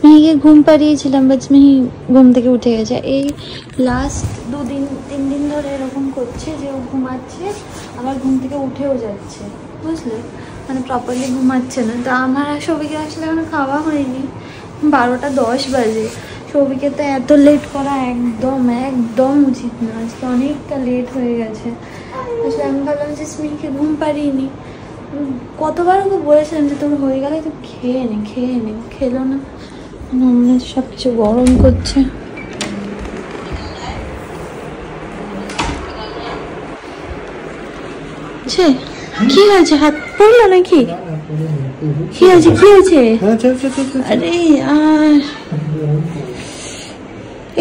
স্মিহিকে ঘুম পাড়িয়েছিলাম, বাট স্মিহি ঘুম থেকে উঠে গেছে। এই লাস্ট 2-3 দিন ধরে এরকম করছে যে ও ঘুমাচ্ছে আবার ঘুম থেকে উঠেও যাচ্ছে, বুঝলে, মানে প্রপারলি ঘুমাচ্ছে না। তো আমার সবিকে আসলে এখনো খাওয়া হয়নি, 12টা 10 বাজে। সবিকে তো এত লেট করা একদম একদম উচিত না, আজকে অনেকটা লেট হয়ে গেছে। আসলে আমি ভাবলাম যে স্মিহিকে ঘুম পাড়িয়ে কতবার ওকে বলেছিলাম যে তোর হয়ে গেলে তো খেয়ে নে, খেলো না। সব কিছু গরম করছে। কি হয়েছে, হাত পড়লো নাকি? কি হয়েছে? আরে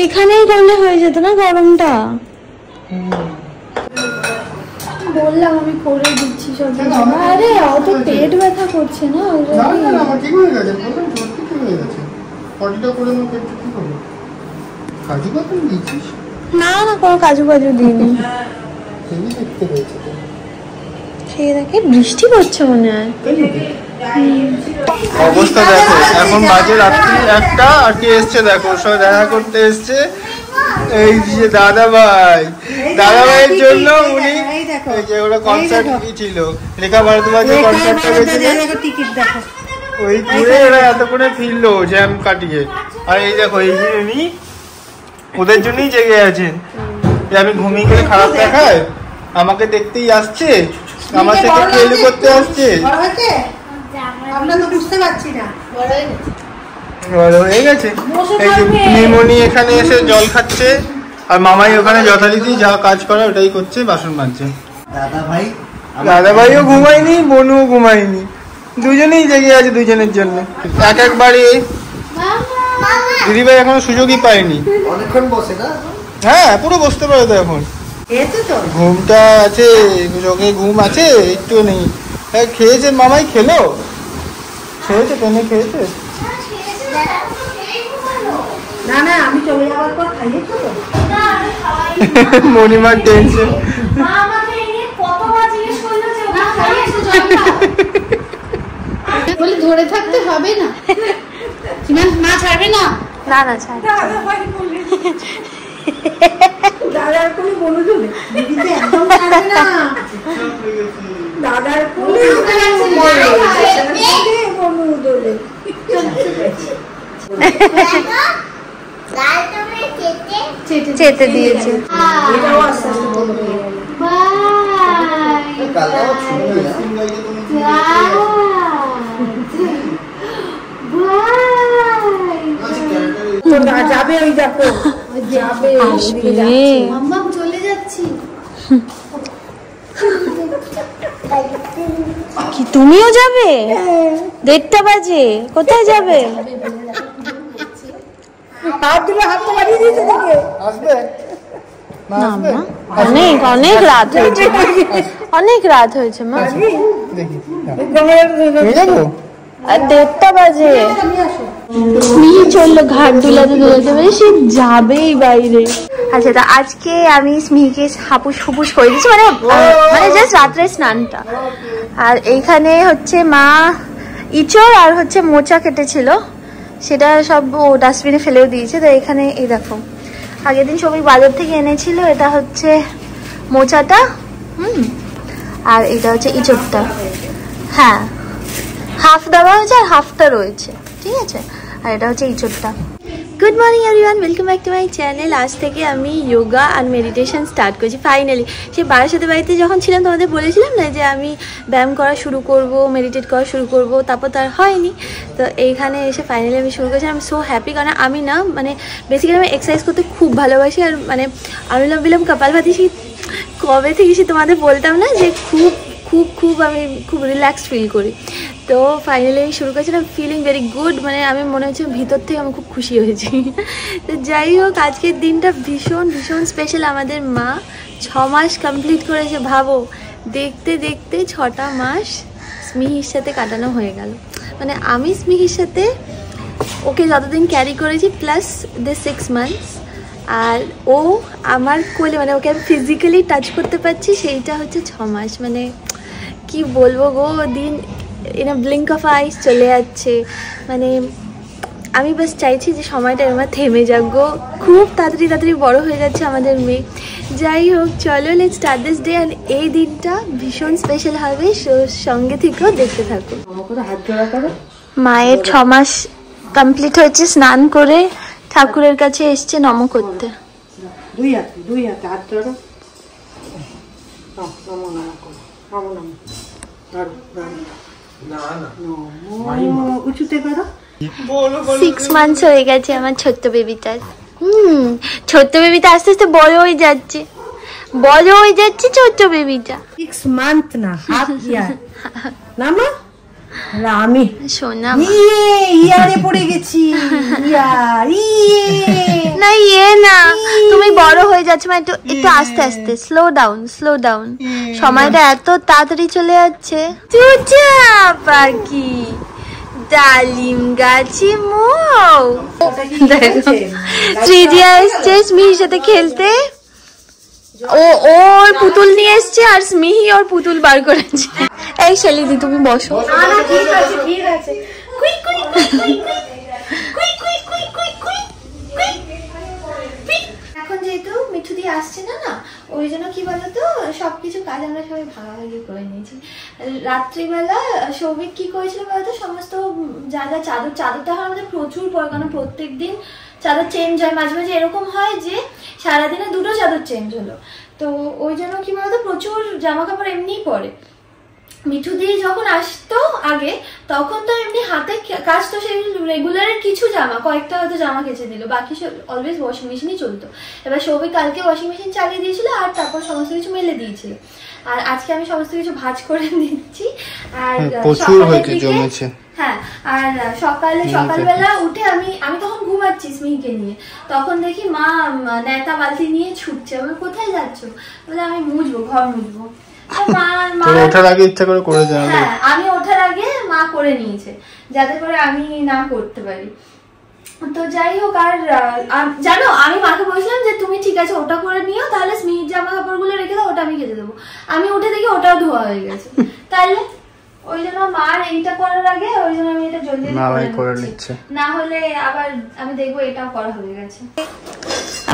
এখানেই করলে হয়ে যেত না গরমটা? বললাম আমি করে দিচ্ছি সব। আরে অত পেট ব্যথা করছে না? না না, কোনো কাজু দিইনি। খেয়ে দেখে বৃষ্টি পড়ছে মনে হয়। অবস্থা দেখো, এখন বাজে রাত্রি 1টা, আর কি এসছে দেখো, সবাই দেখা করতে এসছে। এই যে দাদা ভাইয়ের জন্য উনি ওরা কনসার্ট ছিল, রেখা ভারদ্বাজের কনসার্টটা গেছিল, ওই ঘুরে ওরা এতক্ষণে ফিরলো জ্যাম কাটিয়ে। আর এই দেখো, এই যে উনি ওদের জন্যই জেগে আছেন। আমি ঘুমিয়ে গেলে খারাপ দেখায়, আমাকে দেখতেই আসছে, আমার সাথে খেলু করতে আসছে। বড় হয়ে গেছে। এই যে মিমনি এখানে এসে জল খাচ্ছে, আর মামাই ওখানে যথারীতি যা কাজ করে ওটাই করছে, বাসন মাজছে। দাদা ভাইও ঘুমায়নি, বোনও ঘুমায়নি, দুজনেই জেগে আছে দুজনের জন্য। একবারে দিদিভাই এখনো সুযোগই পায়নি। হ্যাঁ, পুরো বসতে পারে তো এখন। ঘুমটা আছে, চোখে ঘুম আছে, একটু নেই। খেয়েছে মামাই, খেয়েছে পেনে খেয়েছে। মণিমার টেনশন। ধরে থাকতে হবে না, মা ছাড়বে না। না না, ছাড়। দাদার কোলে বনু দোলে, দিদিতে একদম ছাড়বে না। দাদার কোলে বনু দোলে। চেতে দিয়েছে। যাবে, ওই দেখো যাবে, চলে যাচ্ছি। কি তুমিও যাবে? 1:30 বাজে, কোথায় যাবে? অনেক অনেক রাত হয়েছে, অনেক রাত হয়েছে মা। 1:30 বাজে। স্মিহি চললো ঘাট দুলাতে, সে যাবেই বাইরে। আচ্ছা, তা আজকে আমি স্মিহিকে হাপুস ফুপুস করে দিচ্ছি, মানে জাস্ট রাত্রে স্নানটা। আর এইখানে হচ্ছে মা ইঁচড় আর হচ্ছে মোচা কেটেছিল, সেটা সব ও ডাস্টবিনে ফেলেও দিয়েছে। তো এখানে এই দেখো, আগের দিন সবাই বাজার থেকে এনেছিল, এটা হচ্ছে মোচাটা, আর এটা হচ্ছে ইঁচড়টা। হ্যাঁ, হাফ দেওয়া হয়েছে আর হাফটা রয়েছে, ঠিক আছে। আর এটা হচ্ছে ইঁচড়টা। Good morning everyone, welcome back to my channel. আজ থেকে আমি যোগা আর মেডিটেশন স্টার্ট করছি ফাইনালি। সে বারাসাতে বাড়িতে যখন ছিলাম তোমাদের বলেছিলাম না যে আমি ব্যায়াম করা শুরু করব, মেডিটেট করা শুরু করব, তারপর তার হয়নি। তো এইখানে এসে ফাইনালি আমি শুরু করছি। আমি সো হ্যাপি, কারণ আমি না মানে বেসিক্যালি আমি এক্সারসাইজ করতে খুব ভালোবাসি। আর মানে অনুলোম বিলোম কপালভাতি সেই কবে থেকে সে তোমাদের বলতাম না যে খুব খুব খুব আমি খুব রিল্যাক্সড ফিল করি। তো ফাইনালি আমি শুরু করেছিলাম, ফিলিং ভেরি গুড, মানে আমি মনে হচ্ছে ভিতর থেকে আমি খুব খুশি হয়েছি। তো যাই হোক, আজকের দিনটা ভীষণ ভীষণ স্পেশাল। আমাদের মা 6 মাস কমপ্লিট করেছে, ভাবো, দেখতে দেখতে 6টা মাস স্মিহির সাথে কাটানো হয়ে গেল। মানে আমি স্মিহির সাথে ওকে যতদিন ক্যারি করেছি প্লাস দ্য 6 মান্থস, আর ও আমার কোলে, মানে ওকে আমি ফিজিক্যালি টাচ করতে পারছি, সেইটা হচ্ছে 6 মাস। মানে কি বলবো গো, দিন ইন আ ব্লিঙ্ক অফ আইস চলে যাচ্ছে। মানে আমি বাস চাইছি যে সময়টা আমার থেমে যাক গো, খুব তাড়াতাড়ি তাড়াতাড়ি বড় হয়ে যাচ্ছে আমাদের মেয়ে। যাই হোক, চলো লেটস স্টার্ট দিস ডে। আর এই দিনটা ভীষণ স্পেশাল হবে, সঙ্গে থেকেও দেখতে থাকো। মায়ের 6 মাস কমপ্লিট হয়েছে, স্নান করে ঠাকুরের কাছে এসছে নম করতে। দুই হাতে হাত ধরো, উঁচুতে করো। 6 মান্থস হয়ে গেছে আমার ছোট্ট বেবিটার। ছোট্ট বেবিটা আস্তে আস্তে বড় হয়ে যাচ্ছে, বড় হয়ে যাচ্ছে ছোট্ট বেবিটা। 6 মান্থ না, হাফ ইয়ার না মা। আমি সোনা ইয়ারে পড়ে গেছি, না ইয়ে না, তুমি বড় হয়ে যাচ্ছে, মানে একটু আস্তে আস্তে, স্লো ডাউন স্লো ডাউন। সময়টা এত তাড়াতাড়ি চলে যাচ্ছে। চুচা পাখি, ডালিম গাছি মৌ। শ্রীজিয়া এসছে স্মিহির সাথে খেলতে, ওর পুতুল নিয়ে এসছে আর স্মিহি ওর পুতুল বার করেছে। এই শালিদি তুমি বসো। এখন যেহেতু মিঠু দিয়ে আসছে না না, ওই জন্য কি বলতো সবকিছু কাজ আমরা সবাই ভাগাভাগি করে নিয়েছি। রাত্রিবেলা সৌভিক কি করেছিল বলতো, সমস্ত যা যা চাদরটা হয় আমাদের প্রচুর পরে, কারণ প্রত্যেক দিন চাদর চেঞ্জ হয়, মাঝে মাঝে এরকম হয় যে সারাদিনে 2টো চাদর চেঞ্জ হলো। তো ওই জন্য কি বলতো প্রচুর জামা কাপড় এমনিই পরে। মিঠু দিয়ে যখন আসতো আগে, তখন তো এমনি হাতে কাজ, তো সেই রেগুলারের কিছু জামা, কয়েকটা হয়তো জামা কেচে দিল, বাকি অলওয়েজ ওয়াশিং মেশিনই চলতো। এবার সৌভিক কালকে ওয়াশিং মেশিন চালিয়ে দিয়েছিল আর তারপর সমস্ত কিছু মেলে দিয়েছিল। আর আজকে আমি সমস্ত কিছু ভাঁজ করে দিচ্ছি। আর হ্যাঁ, আর সকালবেলা উঠে আমি তখন ঘুমাচ্ছি স্মিহিকে নিয়ে, তখন দেখি মা নেতা বালতি নিয়ে ছুটছে। আমি কোথায় যাচ্ছ? বলে আমি মুছবো, ঘর মুছবো। ওঠার আগে ইচ্ছা করে করে যায়। হ্যাঁ, আমি ওঠার আগে মা করে নিয়েছে যাতে করে আমি না করতে পারি। তো যাই হোক, আর জানো আমি মাকে বলছিলাম যে তুমি ঠিক আছে ওটা করে নিও, তাহলে স্মিহির জামা কাপড় গুলো রেখে দাও, ওটা আমি কেটে দেবো। আমি উঠে দেখি ওটাও ধোয়া হয়ে গেছে, তাইলে ওই জন্য মার এইটা করার আগে ওই জন্য আমি এটা জলদি করে নিচ্ছি, না হলে আবার আমি দেখবো এটাও করা হয়ে গেছে।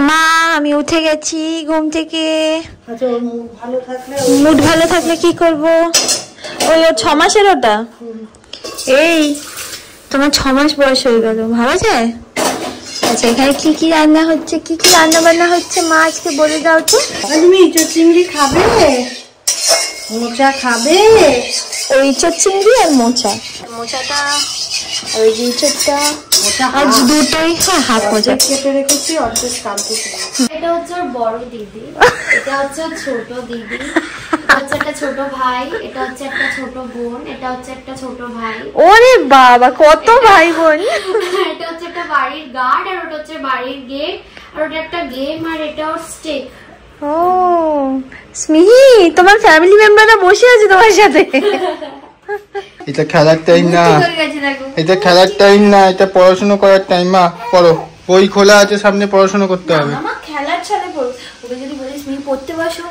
মা আমি উঠে গেছি ঘুম থেকে। মুড ভালো থাকলে কি করব? ওই 6 মাসের ওটা। এই তোমার 6 মাস বয়স হয়ে গেল, ভাবা যায়? আচ্ছা, এখানে কি কি রান্না হচ্ছে, কি কি রান্না বান্না হচ্ছে মা আজকে বলে দাও তো। তুমি ইঁচড় চিংড়ি খাবে, মোচা খাবে? ওই ইঁচড় চিংড়ি আর মোচাটা ওই যে ইঁচড়টা আজ দুটোই, হ্যাঁ হাফ মোচা কেটে রেখেছি, অর্ধেক কালকে। এটা হচ্ছে ওর বড় দিদি, এটা হচ্ছে ওর ছোট দিদি, এটা হচ্ছে একটা ছোট ভাই, এটা হচ্ছে একটা ছোট বোন, এটা হচ্ছে একটা ছোট ভাই। ওরে বাবা কত ভাই বোন! এটা হচ্ছে একটা বাড়ির গার্ড, আর ওটা হচ্ছে বাড়ির গেট, আর ওটা একটা গেম, আর এটা ওর স্টেক। ও স্মিহি, তোমার ফ্যামিলি মেম্বাররা বসে আছে তোমার সাথে। এটা খেলার টাইম না, এটা খেলার টাইম না, এটা পড়াশোনা করার টাইম। মা পড়ো, বই খোলা আছে সামনে, পড়াশোনা করতে হবে। আমার খেলার ছলে ওকে যদি বলিস তুমি পড়তে বসো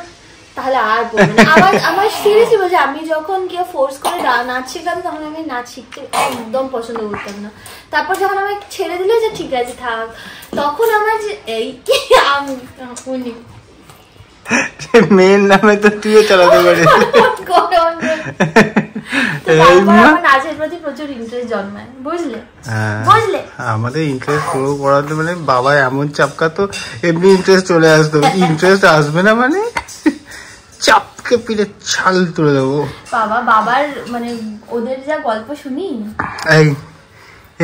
তাহলে আর পড়বে না। আমার সিরিয়াসলি বলছি, আমি যখন কেউ ফোর্স করে নাচ শেখাতো তখন আমি নাচ শিখতে একদম পছন্দ করতাম না। তারপর যখন আমি ছেড়ে দিলে যে ঠিক আছে থাক, তখন আমার যে এই আমি মেয়ের নামে তো তুইও চালাতে পারিস। নাচের প্রতি প্রচুর ইন্টারেস্ট জন্মায়, বুঝলে? আমাদের ইন্টারেস্ট পুরো পড়াতে মানে বাবা এমন চাপকাতো, এমনি ইন্টারেস্ট চলে আসতো। ইন্টারেস্ট আসবে না মানে চাপকে পিঠে ছাল তুলে দেবো। বাবার মানে ওদের যা গল্প শুনি,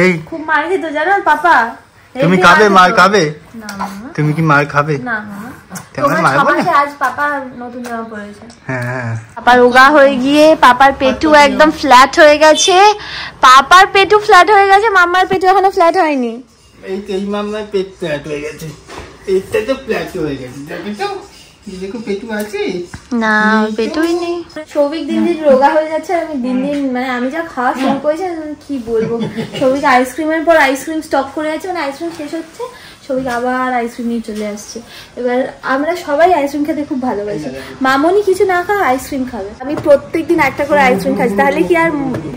এই খুব মার খেত জানো পাপা। তুমি খাবে? মার খাবে? না তুমি কি মার খাবে? না আজ পাপা নতুন জামা পরেছে। হ্যাঁ, পাপা রোগা হয়ে গিয়ে পাপার পেটু একদম ফ্ল্যাট হয়ে গেছে। পাপার পেটু ফ্ল্যাট হয়ে গেছে, মাম্মার পেটু এখনো ফ্ল্যাট হয়নি। এই মাম্মার পেট ফ্ল্যাট হয়ে গেছে, এইটা তো ফ্ল্যাট হয়ে গেছে। দেখো পেটু আছে না, পেটুই নেই। সৌভিক দিন দিন রোগা হয়ে যাচ্ছে, আমি দিন দিন মানে আমি যা খাওয়া শুরু করেছি কি বলবো। সৌভিক আইসক্রিমের পর আইসক্রিম স্টক করে আছে, মানে আইসক্রিম শেষ হচ্ছে, সৌভিক আবার আইসক্রিম নিয়ে চলে আসছে। এবার আমরা সবাই আইসক্রিম খেতে খুব ভালোবাসি। মামনি কিছু না খাওয়া আইসক্রিম খাবে, আমি প্রত্যেকদিন একটা করে আইসক্রিম খাচ্ছি, তাহলে কি আর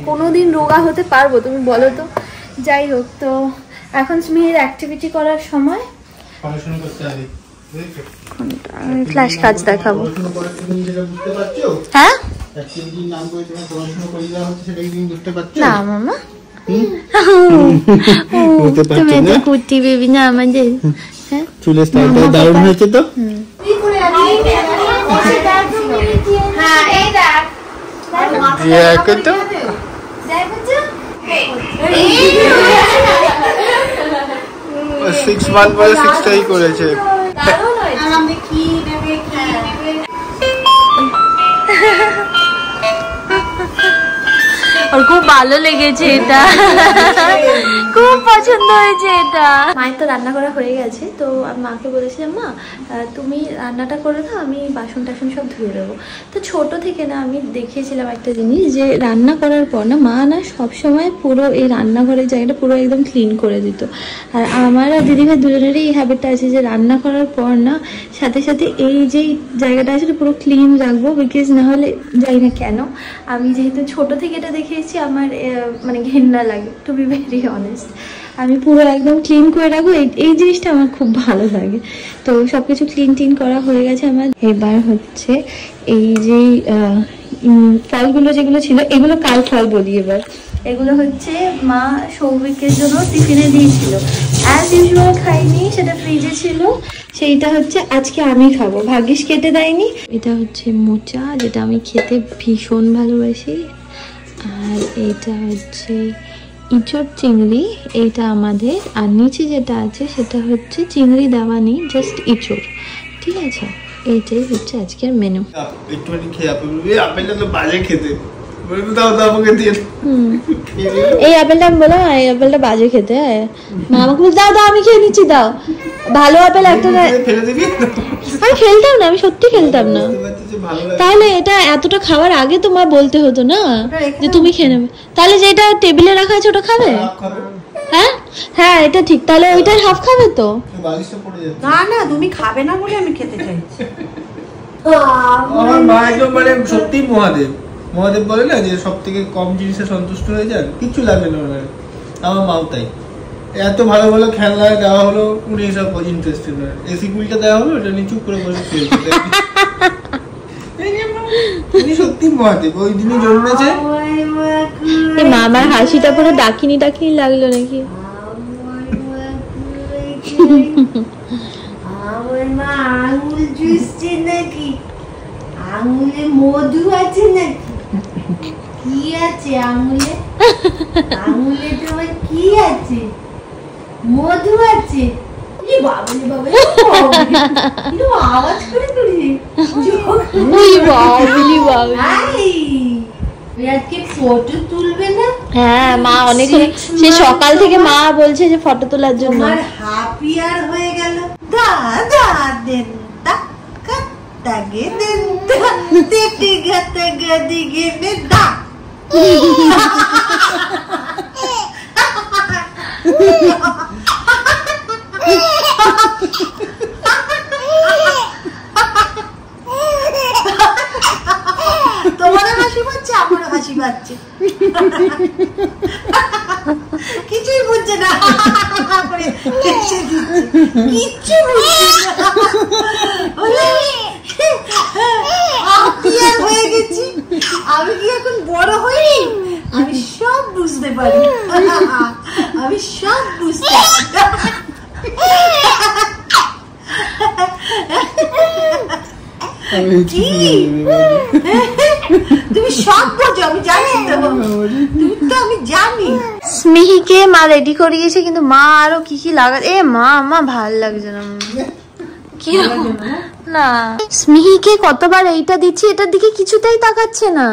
কোনোদিন রোগা হতে পারবো তুমি বলো তো? যাই হোক, তো এখন স্মিহির অ্যাক্টিভিটি করার সময়। পড়াশোনা করতে হবে, আমি ফ্ল্যাশ কাজ দেখাবো। হ্যাঁ না মামা, তুমি তো কুটি বেবি না আমাদের। চুলের স্টাইলটা দারুণ হয়েছে তো। সিক্স মান্থ পরে সিক্সটাই করেছে। ওর খুব ভালো লেগেছে এটা, খুব পছন্দ হয়েছে এটা। মায়ের তো রান্না করা হয়ে গেছে, তো আমি মাকে বলেছিলাম মা তুমি রান্নাটা করে দাও, আমি বাসন টাসন সব ধুয়ে দেবো। তো ছোট থেকে না আমি দেখিয়েছিলাম একটা জিনিস, যে রান্না করার পর না মা না সবসময় পুরো এই রান্নাঘরের জায়গাটা পুরো একদম ক্লিন করে দিত। আর আমার আর দিদিভাই দুজনেরই এই হ্যাবিটটা আছে যে রান্না করার পর না সাথে সাথে এই যে জায়গাটা আছে পুরো ক্লিন রাখবো। বিকজ না হলে যাই না কেন, আমি যেহেতু ছোট থেকে এটা দেখেছি আমার মানে ঘেন্না লাগে, টু বি ভেরি অনেস্ট। আমি পুরো একদম ক্লিন করে রাখবো, এই জিনিসটা আমার খুব ভালো লাগে। তো সবকিছু ক্লিন টিন করা হয়ে গেছে আমার। এবার হচ্ছে এই যে ফলগুলো যেগুলো ছিল, এগুলো কাল ফল বলি। এবার এগুলো হচ্ছে মা সৌভিকের জন্য টিফিনে দিয়েছিল, অ্যাজ ইউজুয়াল খাইনি, সেটা ফ্রিজে ছিল। সেইটা হচ্ছে আজকে আমি খাবো, ভাগ্যিস কেটে দেয়নি। এটা হচ্ছে মোচা, যেটা আমি খেতে ভীষণ ভালোবাসি। আর এটা হচ্ছে ইঁচড় চিংড়ি, এইটা আমাদের। আর নিচে যেটা আছে সেটা হচ্ছে চিংড়ি দেওয়া নেই, জাস্ট ইঁচড়, ঠিক আছে। এইটাই হচ্ছে আজকের মেনু। একটুখানি খেয়ে আপেলটা তো বাজে খেতে, দাও দাও আমাকে দিয়ে। এই আপেলটা আমি বললাম এই আপেলটা বাজে খেতে, মা আমাকে বলছে দাও দাও আমি খেয়ে নিচ্ছি, দাও। ভালো আপেল একটা ফেলে দিবি? আমি খেলতাম না, আমি সত্যি খেলতাম না। তাহলে এটা এতটা খাওয়ার আগে তো মা বলতে হতো না যে তুমি খেয়ে নেবে। তাহলে যেটা টেবিলে রাখা আছে ওটা খাবে? হ্যাঁ হ্যাঁ এটা ঠিক, তাহলে ওইটার হাফ খাবে তো। না না তুমি খাবে না বলে আমি খেতে চাইছি। আমার মা একদম মানে সত্যি মহাদেব, মহাদেব বলে না যে সব থেকে কম জিনিসে সন্তুষ্ট হয়ে যান, কিচ্ছু লাগবে না ওনার। আমার মাও তাই, এত ভালো ভালো খেলনা দেওয়া হলো, উনি এসব ইন্টারেস্টেড নয়। এসি কুলটা দেওয়া হলো, এটা নিয়ে চুপ করে বসে খেলছে। উনি সত্যি মহাদেব, ওই দিনই জন্মেছে। মা আমার হাসিটা পুরো ডাকিনি ডাকিনি লাগলো নাকি? আমার মা আঙুল চুষছে নাকি? আঙুলে মধু আছে নাকি? কি আছে আঙুলে? আঙুলে তোমার কি আছে? মধু আছে। বাবুলি বাবুলি আওয়াজ করে করি। বাবুলি বাবুলি আজকে ফটো তুলবে না? হ্যাঁ মা অনেক, সে সকাল থেকে মা বলছে যে ফটো তোলার জন্য। আমার হাফ ইয়ার হয়ে গেল। দাদা দেন দা কাট্টাগে দেন দা তেটি গাতে গদি গেনে দা। তোমারও হাসি পাচ্ছে, আমারও হাসি পাচ্ছে। কিছুই বুঝছে না, কিচ্ছু হয়ে গেছি আমি। কি এখন বড় হইনি? আমি সব বুঝতে পারি, আমি সব বুঝতে পারি। তুমি সব বোঝো, আমি জানি তো, তুমি তো আমি জানি। স্মিহিকে মা রেডি করিয়েছে, কিন্তু মা আরো কি কি লাগা। এ মা আমার ভাল লাগছে না, কি না। স্মিহিকে কতবার এইটা দিচ্ছি, এটার দিকে কিছুতেই তাকাচ্ছে না।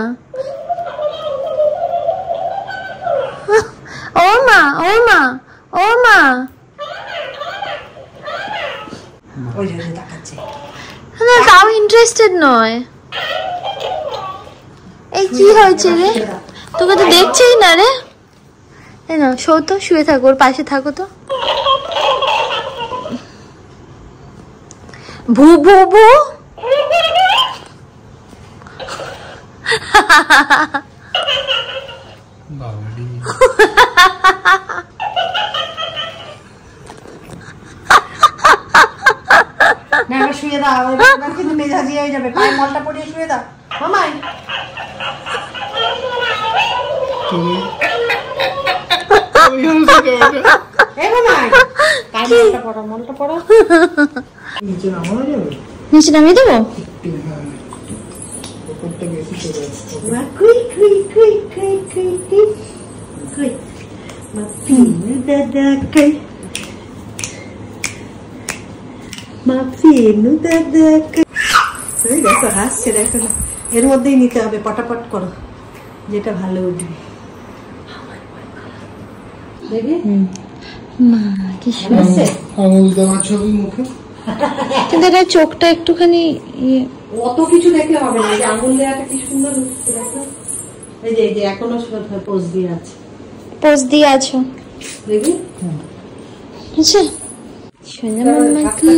ও মা ও মা ও মা, তাও ইন্টারেস্টেড নয়। এই কি হয়েছে রে, তোকে তো দেখছেই না রে। না শো তো, শুয়ে থাকো, ওর পাশে থাকো তো। ভু ভু ভু। না এবার শুয়ে দাও, এবার কিন্তু মেজাজি হয়ে যাবে, পায়ে মলটা পরিয়ে শুয়ে দাও মামাই। এই মামাই পায়ে মলটা পড়ো, মলটা পড়ো। নিচে নামানো যাবে? নিচে নামিয়ে দেবো? কুই কুই কুই কুই কুই কুই কুই মাফিনু দাদা কুই, মাফিনু দাদা কুই। এই দেখো হাসছে, দেখো না, এর মধ্যেই নিতে হবে, পটাপট করো যেটা ভালো উঠবে। দেখি মা কি সুন্দর, আঙুল দেওয়া ছবি মুখে, কিন্তু এটা চোখটা একটুখানি অত কিছু দেখলে হবে না, এই যে আঙুল দেওয়াটা কি সুন্দর হচ্ছে দেখো। এই যে এই যে এখনো পোজ দিয়ে আছে, পোজ দিয়ে আছো দেখি। আচ্ছা সোনা মামা কই,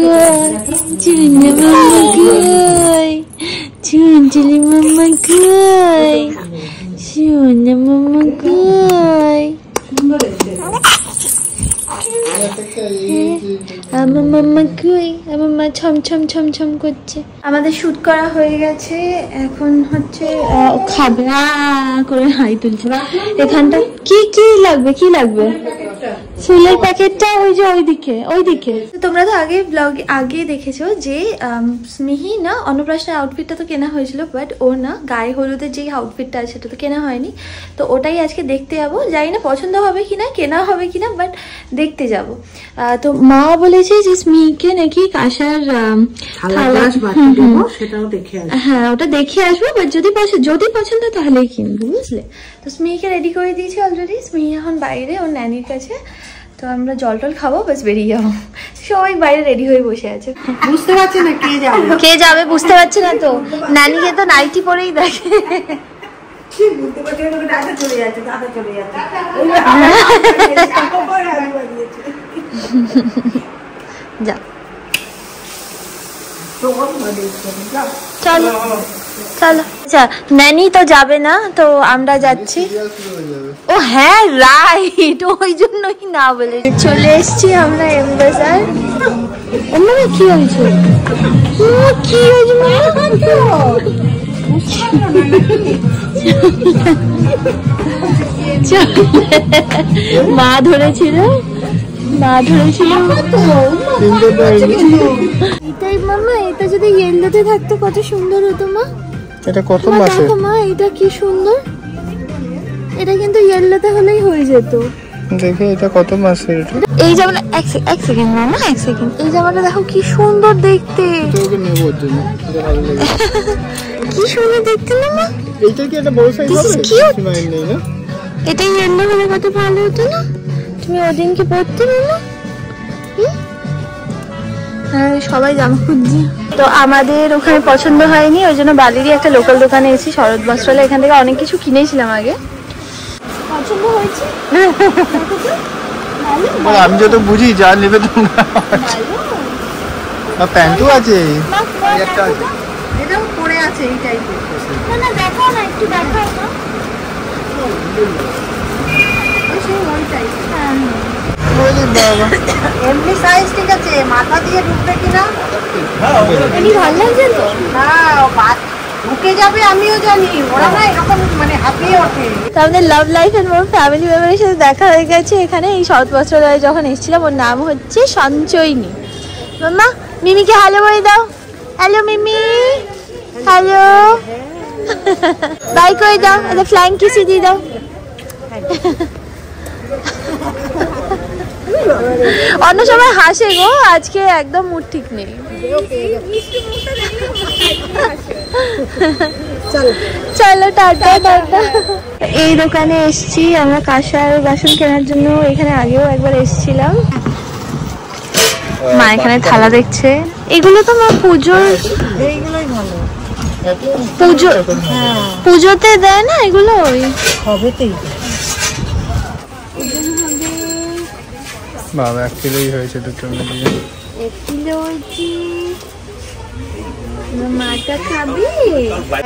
সোনা মামা কই, চুনচুলি মামা কই, সোনা মামা কই, সুন্দর হচ্ছে। আমার মাম্মা কই, আমার মা ছম ছম ছম ছম করছে। আমাদের শুট করা হয়ে গেছে, এখন হচ্ছে খাবে করে হাই তুলছে। এখানটা কি কি লাগবে, কি লাগবে? ফুলের প্যাকেটটা ওই যে ওইদিকে। তোমরা তো আগে ব্লগ আগে দেখেছো যে স্মিহি না অন্নপ্রাশনের আউটফিটটা তো কেনা হয়েছিল, বাট ওর না গায়ে হলুদের যে আউটফিটটা আছে সেটা তো কেনা হয়নি। তো ওটাই আজকে দেখতে যাবো, জানি না পছন্দ হবে কিনা, কেনা হবে কিনা, বাট দেখতে যাব। তো মা বলেছে যে স্মিহিকে নাকি কাঁসার সেটাও দেখে আসবো। হ্যাঁ ওটা দেখে আসবো, বাট যদি পছন্দ তাহলেই কিনবো, বুঝলে? তো স্মিহিকে রেডি করে দিয়েছি অলরেডি। স্মিহি এখন বাইরে ওর ন্যানির কাছে, তো আমরা জল টল খাবো, বাস বেরিয়ে যাবো। সবাই বাইরে রেডি হয়ে বসে আছে, বুঝতে পারছে না কে যাবে বুঝতে পারছে না তো। নানিকে তো নাইটি পরেই দেখে। বুঝতে পারছে না, দাদা চলে যাচ্ছে, দাদা চলে যাচ্ছে। যা চলো চলো। আচ্ছা নানি তো যাবে না, তো আমরা যাচ্ছি। ও হ্যাঁ রাইট, ওই জন্যই না বলে চলে এসছি আমরা এমবাজার। অন্য কি হয়েছে, কি হয়েছে মা ধরেছিল এটাই মামা। এটা যদি ইয়েলোতে থাকতো কত সুন্দর হতো মা। এটা কত মাসে? দেখো মা এটা কি সুন্দর, এটা কিন্তু ইয়েলোতে হলেই হয়ে যেত। দেখো এটা কত মাসের? এই জামাটা এক সেকেন্ড মামা, এক সেকেন্ড। এই জামাটা দেখো কি সুন্দর দেখতে, তোকে নেব ওর জন্য, এটা ভালো লাগে। কি সুন্দর দেখতে না মা। এইটা কি একটা বড় সাইজ হবে? সীমাই নেই না, এটা ইয়েলো হলে কত ভালো হতো না, তুমি ওদিনকে পড়তে না। হ্যাঁ সবাই জামা খুঁজছে, তো আমাদের ওখানে পছন্দ হয়নি, ওই জন্য বালিরই একটা লোকাল দোকানে এসেছি, শরৎ বস্ত্রালয়। এখান থেকে অনেক কিছু কিনেছিলাম আগে, পছন্দ হয়েছে। আমি যত বুঝি যা নেবে তোমরা। প্যান্টও আছে, একটা আছে, এটাও পরে আছে এই টাইপের। না দেখাও না, একটু দেখাও না। এমনি সাইজ ঠিক আছে, মাথা দিয়ে ঢুকবে কিনা এমনি ভালো লাগছে তো না, ঢুকে যাবে আমিও জানি, ওরা না এরকম মানে হাঁপিয়ে ওঠে। তো আমাদের love life and more family মেম্বারের সাথে দেখা হয়ে গেছে এখানে। এই শরৎ বস্ত্রালয়ে যখন এসেছিলাম, ওর নাম হচ্ছে সঞ্চয়নী। মাম্মা মিমিকে হ্যালো বলে দাও। হ্যালো মিমি, হ্যালো বাই করে দাও, এটা ফ্লাইং কিসি দিয়ে দাও। অন্য সময় হাসে গো, আজকে একদম মুড ঠিক নেই। চলো টাটা টাটা। এই দোকানে এসছি আমরা কাঁসার বাসন কেনার জন্য, এখানে আগেও একবার এসেছিলাম। মা এখানে থালা দেখছে, এগুলো তো মা পুজোর, এইগুলোই ভালো, পুজোতে দেয় না এগুলো, ওই হবেতেই। বাবা 1 কিলোই হয়েছে, দুটো মিলিয়ে 1 কিলো হয়েছে। মাটা খাবি?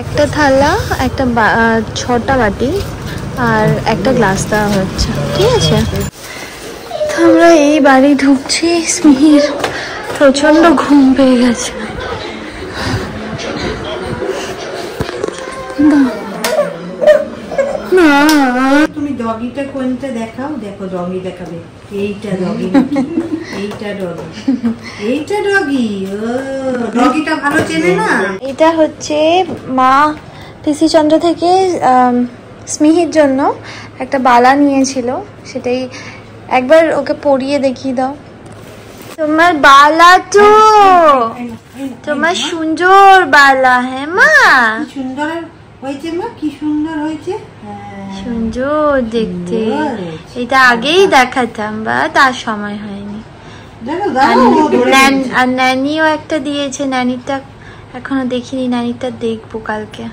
একটা থালা, একটা 6টা বাটি আর একটা গ্লাস দেওয়া হচ্ছে, ঠিক আছে? তো আমরা এই বাড়ি ঢুকছি। স্মিহির প্রচন্ড ঘুম পেয়ে গেছে। তুমি ডগিটা কোনটা দেখাও, দেখো ডগি দেখাবে, এইটা ডগি, এইটা ডগি, এইটা ডগি। ডগিটা ভালো চেনে না। এটা হচ্ছে মা পিসি চন্দ্র থেকে স্মিহির জন্য একটা বালা নিয়েছিল, সেটাই একবার ওকে পরিয়ে দেখিয়ে দাও। তোমার বালা তো, তোমার সুন্দর বালা। হ্যাঁ মা, সুন্দর হয়েছে মা, কি সুন্দর হয়েছে, সুন্দর দেখতে। এটা আগেই দেখাতাম বা তার সময় হয়নি। আর ন্যানিও একটা দিয়েছে, ন্যানিটা এখনো দেখিনি, ন্যানিটা দেখবো কালকে।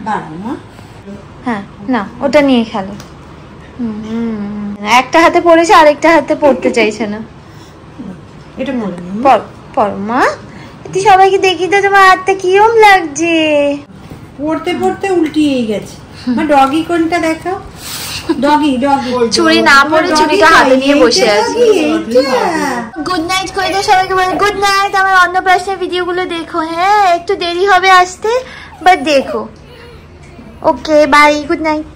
হ্যাঁ না, ওটা নিয়ে খেলো। একটা হাতে পড়েছে, আরেকটা হাতে পড়তে চাইছে না। এটা পড়ো মা, এটি সবাইকে দেখি তো তোমার হাতটা কিরম লাগছে। পড়তে পড়তে উল্টিয়ে গেছে। ডগি কোনটা দেখাও, ডগি ডগি। চুড়ি না পরে চুড়িটা হাতে নিয়ে বসে আছি। গুড নাইট করে দাও সবাইকে, বলে গুড নাইট। আমার অন্নপ্রাশনের ভিডিওগুলো দেখো, হ্যাঁ একটু দেরি হবে আসতে, বাট দেখো। Okay bye, good night.